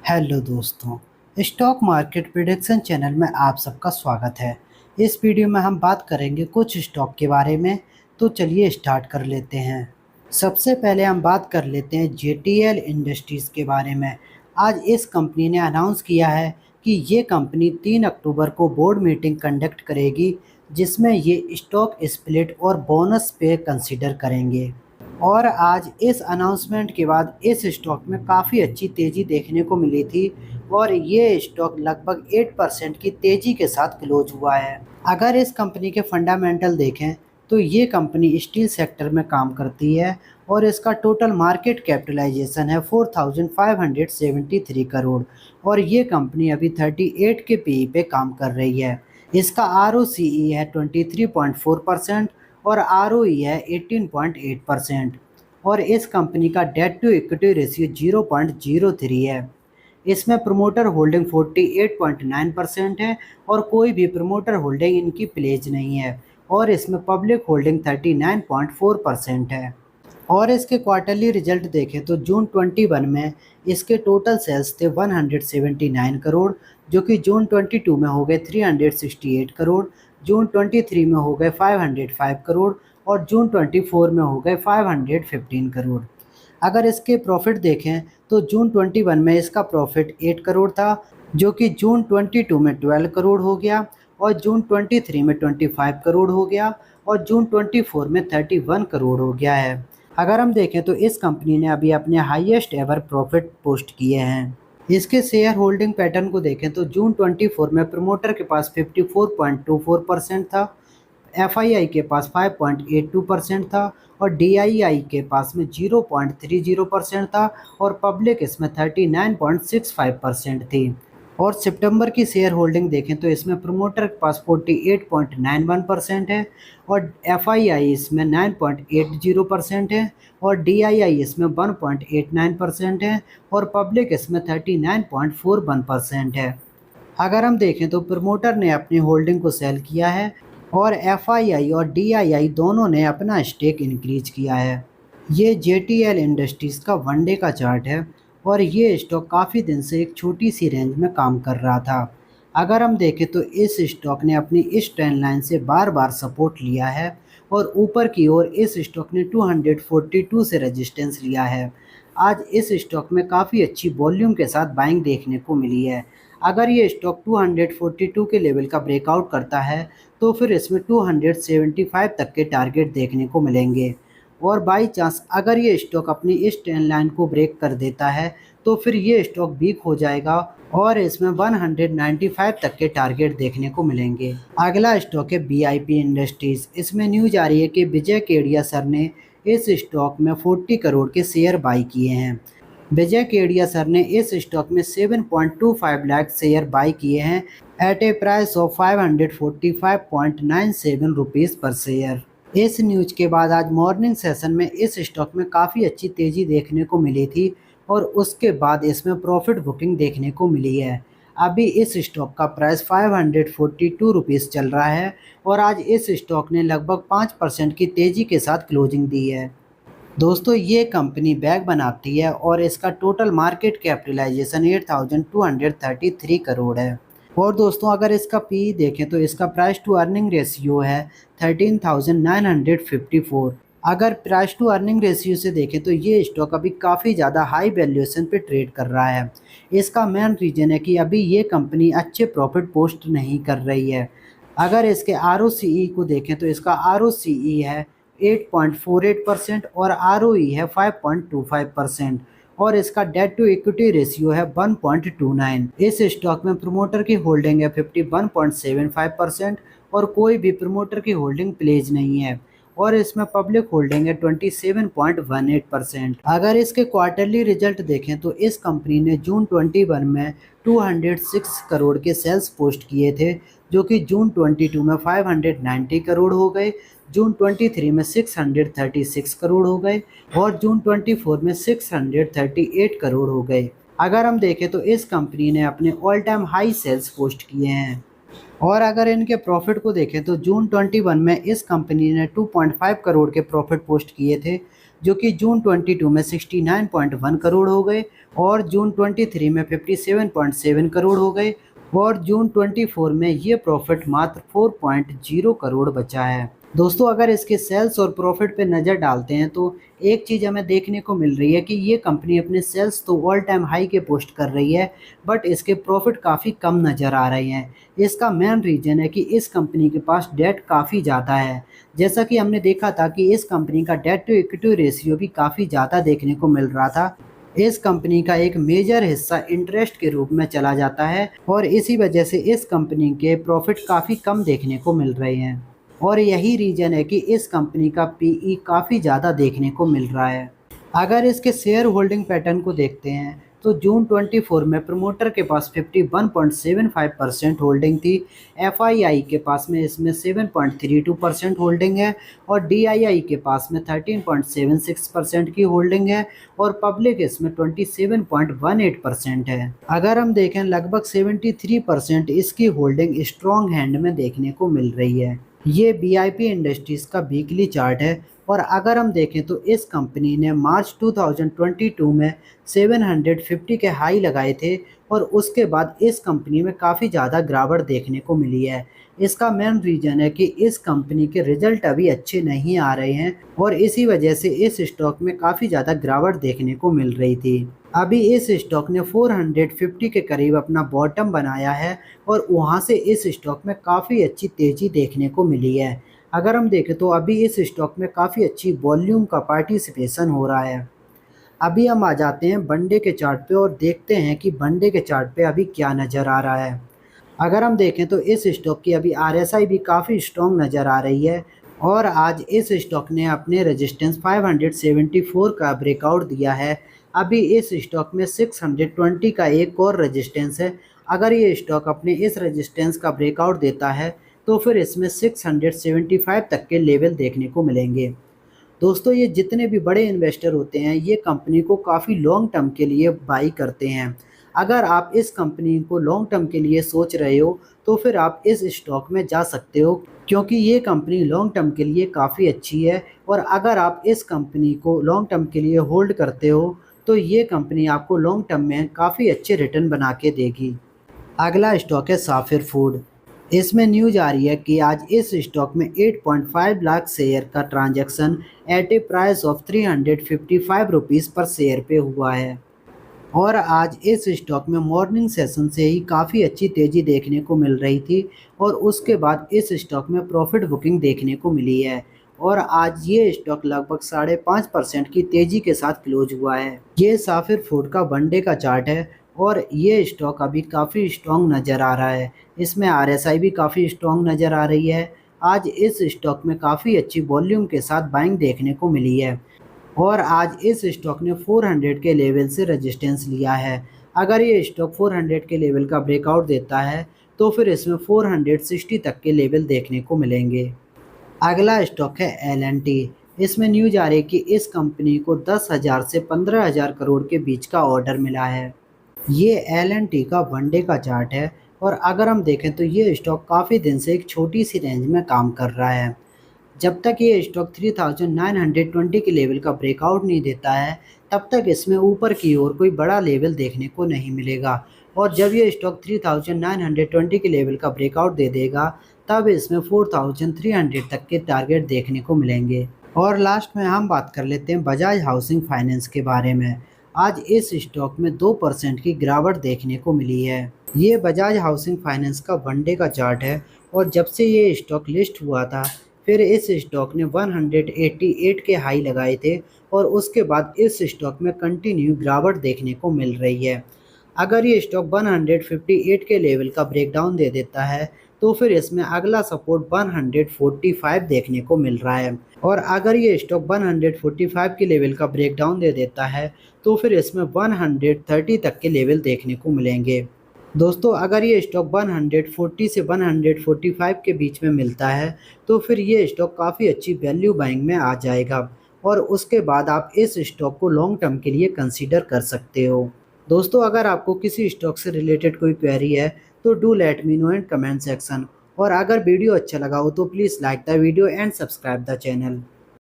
Hello दोस्तों, stock market prediction channel में आप सबका स्वागत है। इस वीडियो में हम बात करेंगे कुछ स्टॉक के बारे में। तो चलिए स्टार्ट कर लेते हैं। सबसे पहले हम बात कर लेते हैं जेटीएल इंडस्ट्रीज़ के बारे में। आज इस कंपनी ने अनाउंस किया है कि ये कंपनी 3 अक्टूबर को बोर्ड मीटिंग कंडक्ट करेगी, जिसमें ये स्टॉक स्प्लिट और बोनस पे कंसीडर करेंगे। और आज इस अनाउंसमेंट के बाद इस स्टॉक में काफ़ी अच्छी तेज़ी देखने को मिली थी और ये स्टॉक लगभग 8% की तेज़ी के साथ क्लोज हुआ है। अगर इस कंपनी के फंडामेंटल देखें तो ये कंपनी स्टील सेक्टर में काम करती है और इसका टोटल मार्केट कैपिटलाइजेशन है 4,573 करोड़ और ये कंपनी अभी 38 के पीई पे काम कर रही है। इसका आरओसीई है 23.4% और आरओई है 18.8% और इस कंपनी का डेट टू इक्विटी रेशियो 0.03 है। इसमें प्रमोटर होल्डिंग 48.9% है और कोई भी प्रमोटर होल्डिंग इनकी प्लेज नहीं है और इसमें पब्लिक होल्डिंग 39.4% है। और इसके क्वार्टरली रिजल्ट देखें तो जून 21 में इसके टोटल सेल्स थे 179 करोड़, जो कि जून 22 में हो गए 368 करोड़, जून 23 में हो गए 505 करोड़ और जून 24 में हो गए 515 करोड़। अगर इसके प्रॉफिट देखें तो जून 21 में इसका प्रॉफिट 8 करोड़ था, जो कि जून 22 में 12 करोड़ हो गया और जून 23 में 25 करोड़ हो गया और जून 24 में 31 करोड़ हो गया है। अगर हम देखें तो इस कंपनी ने अभी अपने हाईएस्ट एवर प्रॉफिट पोस्ट किए हैं। इसके शेयर होल्डिंग पैटर्न को देखें तो जून 24 में प्रमोटर के पास 54.24% था, एफआईआई के पास 5.82% था और डीआईआई के पास में 0.30% था और पब्लिक इसमें 39.65% थी। और सितंबर की शेयर होल्डिंग देखें तो इसमें प्रमोटर के पास 48.91% है और एफआईआई इसमें 9.80% है और डीआईआई इसमें 1.89% है और पब्लिक इसमें 39.41% है। अगर हम देखें तो प्रमोटर ने अपनी होल्डिंग को सेल किया है और एफआईआई और डीआईआई दोनों ने अपना स्टेक इंक्रीज किया है। ये जेटीएल इंडस्ट्रीज़ का वनडे का चार्ट है और ये स्टॉक काफ़ी दिन से एक छोटी सी रेंज में काम कर रहा था। अगर हम देखें तो इस स्टॉक ने अपनी इस ट्रेंड लाइन से बार बार सपोर्ट लिया है और ऊपर की ओर इस स्टॉक ने 242 से रेजिस्टेंस लिया है। आज इस स्टॉक में काफ़ी अच्छी वॉल्यूम के साथ बाइंग देखने को मिली है। अगर ये स्टॉक 242 के लेवल का ब्रेकआउट करता है तो फिर इसमें 275 तक के टारगेट देखने को मिलेंगे और बाई चांस अगर ये स्टॉक अपनी इस ट्रेंड लाइन को ब्रेक कर देता है तो फिर ये स्टॉक वीक हो जाएगा और इसमें 195 तक के टारगेट देखने को मिलेंगे। अगला स्टॉक है बीआईपी इंडस्ट्रीज। इसमें न्यूज आ रही है कि विजय केडिया सर ने इस स्टॉक में 40 करोड़ के शेयर बाई किए हैं। विजय केडिया सर ने इस स्टॉक में 7.25 लाख शेयर बाई किए हैं at a price of 545.97 rupees per share. इस न्यूज के बाद आज मॉर्निंग सेशन में इस स्टॉक में काफ़ी अच्छी तेज़ी देखने को मिली थी और उसके बाद इसमें प्रॉफिट बुकिंग देखने को मिली है। अभी इस स्टॉक का प्राइस 542 रुपीज़ चल रहा है और आज इस स्टॉक ने लगभग 5% की तेज़ी के साथ क्लोजिंग दी है। दोस्तों, ये कंपनी बैग बनाती है और इसका टोटल मार्केट कैपिटलाइजेशन 8,233 करोड़ है। और दोस्तों, अगर इसका पी देखें तो इसका प्राइस टू अर्निंग रेशियो है 13,954। अगर प्राइस टू अर्निंग रेशियो से देखें तो ये स्टॉक अभी काफ़ी ज़्यादा हाई वैल्यूएशन पे ट्रेड कर रहा है। इसका मेन रीज़न है कि अभी ये कंपनी अच्छे प्रॉफिट पोस्ट नहीं कर रही है। अगर इसके आरओसीई को देखें तो इसका आरओसीई है 8.48% और आरओई है 5.25% और इसका डेट टू इक्विटी रेशियो है 1.29। इस स्टॉक में प्रमोटर की होल्डिंग है 51.75% और कोई भी प्रमोटर की होल्डिंग प्लेज नहीं है और इसमें पब्लिक होल्डिंग है 27.18%। अगर इसके क्वार्टरली रिजल्ट देखें तो इस कंपनी ने जून 21 में 206 करोड़ के सेल्स पोस्ट किए थे, जो कि जून 22 में 590 करोड़ हो गए, जून 23 में 636 करोड़ हो गए और जून 24 में 638 करोड़ हो गए। अगर हम देखें तो इस कंपनी ने अपने all time high sales post किए हैं। और अगर इनके प्रॉफिट को देखें तो जून 21 में इस कंपनी ने 2.5 करोड़ के प्रॉफिट पोस्ट किए थे, जो कि जून 22 में 69.1 करोड़ हो गए और जून 23 में 57.7 करोड़ हो गए और जून 24 में ये प्रॉफिट मात्र 4.0 करोड़ बचा है। दोस्तों अगर इसके सेल्स और प्रॉफिट पे नज़र डालते हैं तो एक चीज़ हमें देखने को मिल रही है कि ये कंपनी अपने सेल्स तो ऑल टाइम हाई के पोस्ट कर रही है, बट इसके प्रॉफिट काफ़ी कम नज़र आ रहे हैं। इसका मेन रीज़न है कि इस कंपनी के पास डेट काफ़ी ज़्यादा है। जैसा कि हमने देखा था कि इस कंपनी का डेट टू इक्विटी रेशियो भी काफ़ी ज़्यादा देखने को मिल रहा था। इस कंपनी का एक मेजर हिस्सा इंटरेस्ट के रूप में चला जाता है और इसी वजह से इस कंपनी के प्रॉफिट काफ़ी कम देखने को मिल रहे हैं और यही रीज़न है कि इस कंपनी का पीई काफ़ी ज़्यादा देखने को मिल रहा है। अगर इसके शेयर होल्डिंग पैटर्न को देखते हैं तो जून 24 में प्रमोटर के पास 51.75% होल्डिंग थी, एफआईआई के पास में इसमें 7.32% होल्डिंग है और डीआईआई के पास में 13.76% की होल्डिंग है और पब्लिक इसमें 27.18% है। अगर हम देखें लगभग 73% इसकी होल्डिंग स्ट्रॉन्ग हैंड में देखने को मिल रही है। ये बीआईपी इंडस्ट्रीज का वीकली चार्ट है और अगर हम देखें तो इस कंपनी ने मार्च 2022 में 750 के हाई लगाए थे और उसके बाद इस कंपनी में काफ़ी ज़्यादा गिरावट देखने को मिली है। इसका मेन रीज़न है कि इस कंपनी के रिजल्ट अभी अच्छे नहीं आ रहे हैं और इसी वजह से इस स्टॉक में काफ़ी ज़्यादा गिरावट देखने को मिल रही थी। अभी इस स्टॉक ने 450 के करीब अपना बॉटम बनाया है और वहां से इस स्टॉक में काफ़ी अच्छी तेज़ी देखने को मिली है। अगर हम देखें तो अभी इस स्टॉक में काफ़ी अच्छी वॉल्यूम का पार्टिसिपेशन हो रहा है। अभी हम आ जाते हैं बंडे के चार्ट पे और देखते हैं कि बंडे के चार्ट पे अभी क्या नज़र आ रहा है। अगर हम देखें तो इस स्टॉक की अभी आरएसआई भी काफ़ी स्ट्रॉन्ग नज़र आ रही है और आज इस स्टॉक ने अपने रेजिस्टेंस 574 का ब्रेकआउट दिया है। अभी इस स्टॉक में 620 का एक और रेजिस्टेंस है। अगर ये स्टॉक अपने इस रेजिस्टेंस का ब्रेकआउट देता है तो फिर इसमें 675 तक के लेवल देखने को मिलेंगे। दोस्तों ये जितने भी बड़े इन्वेस्टर होते हैं ये कंपनी को काफ़ी लॉन्ग टर्म के लिए बाई करते हैं। अगर आप इस कंपनी को लॉन्ग टर्म के लिए सोच रहे हो तो फिर आप इस स्टॉक में जा सकते हो क्योंकि ये कंपनी लॉन्ग टर्म के लिए काफ़ी अच्छी है और अगर आप इस कंपनी को लॉन्ग टर्म के लिए होल्ड करते हो तो ये कंपनी आपको लॉन्ग टर्म में काफ़ी अच्छे रिटर्न बना के देगी। अगला स्टॉक है साफिर फूड। इसमें न्यूज आ रही है कि आज इस स्टॉक में 8.5 लाख शेयर का transaction at a price of 355 rupees per share पे हुआ है और आज इस स्टॉक में मॉर्निंग सेशन से ही काफ़ी अच्छी तेज़ी देखने को मिल रही थी और उसके बाद इस स्टॉक में प्रॉफिट बुकिंग देखने को मिली है और आज ये स्टॉक लगभग 5.5% की तेज़ी के साथ क्लोज हुआ है। ये साफिर फूड का वनडे का चार्ट है और ये स्टॉक अभी काफ़ी स्ट्रॉन्ग नज़र आ रहा है। इसमें आरएसआई भी काफ़ी स्ट्रॉन्ग नज़र आ रही है। आज इस स्टॉक में काफ़ी अच्छी वॉल्यूम के साथ बाइंग देखने को मिली है और आज इस स्टॉक ने 400 के लेवल से रेजिस्टेंस लिया है। अगर ये स्टॉक 400 के लेवल का ब्रेकआउट देता है तो फिर इसमें 460 तक के लेवल देखने को मिलेंगे। अगला स्टॉक है एल&टी। इसमें न्यूज आ रही है कि इस कंपनी को 10,000 से 15,000 करोड़ के बीच का ऑर्डर मिला है। ये एल&टी का वनडे का चार्ट है और अगर हम देखें तो ये स्टॉक काफ़ी दिन से एक छोटी सी रेंज में काम कर रहा है। जब तक ये स्टॉक 3,920 के लेवल का ब्रेकआउट नहीं देता है तब तक इसमें ऊपर की ओर कोई बड़ा लेवल देखने को नहीं मिलेगा और जब ये स्टॉक 3,920 के लेवल का ब्रेकआउट दे देगा तब इसमें 4,300 तक के टारगेट देखने को मिलेंगे। और लास्ट में हम बात कर लेते हैं बजाज हाउसिंग फाइनेंस के बारे में। आज इस स्टॉक में 2% की गिरावट देखने को मिली है। ये बजाज हाउसिंग फाइनेंस का वनडे का चार्ट है और जब से ये स्टॉक लिस्ट हुआ था फिर इस स्टॉक ने 188 के हाई लगाए थे और उसके बाद इस स्टॉक में कंटिन्यू गिरावट देखने को मिल रही है। अगर ये स्टॉक 158 के लेवल का ब्रेकडाउन दे देता है तो फिर इसमें अगला सपोर्ट 145 देखने को मिल रहा है और अगर ये स्टॉक 145 के लेवल का ब्रेकडाउन दे देता है तो फिर इसमें 130 तक के लेवल देखने को मिलेंगे। दोस्तों अगर ये स्टॉक 140 से 145 के बीच में मिलता है तो फिर ये स्टॉक काफ़ी अच्छी वैल्यू बाइंग में आ जाएगा और उसके बाद आप इस स्टॉक को लॉन्ग टर्म के लिए कंसीडर कर सकते हो। दोस्तों अगर आपको किसी स्टॉक से रिलेटेड कोई क्वेरी है तो do let me know in comment section और अगर वीडियो अच्छा लगा हो तो please like the video and subscribe the channel.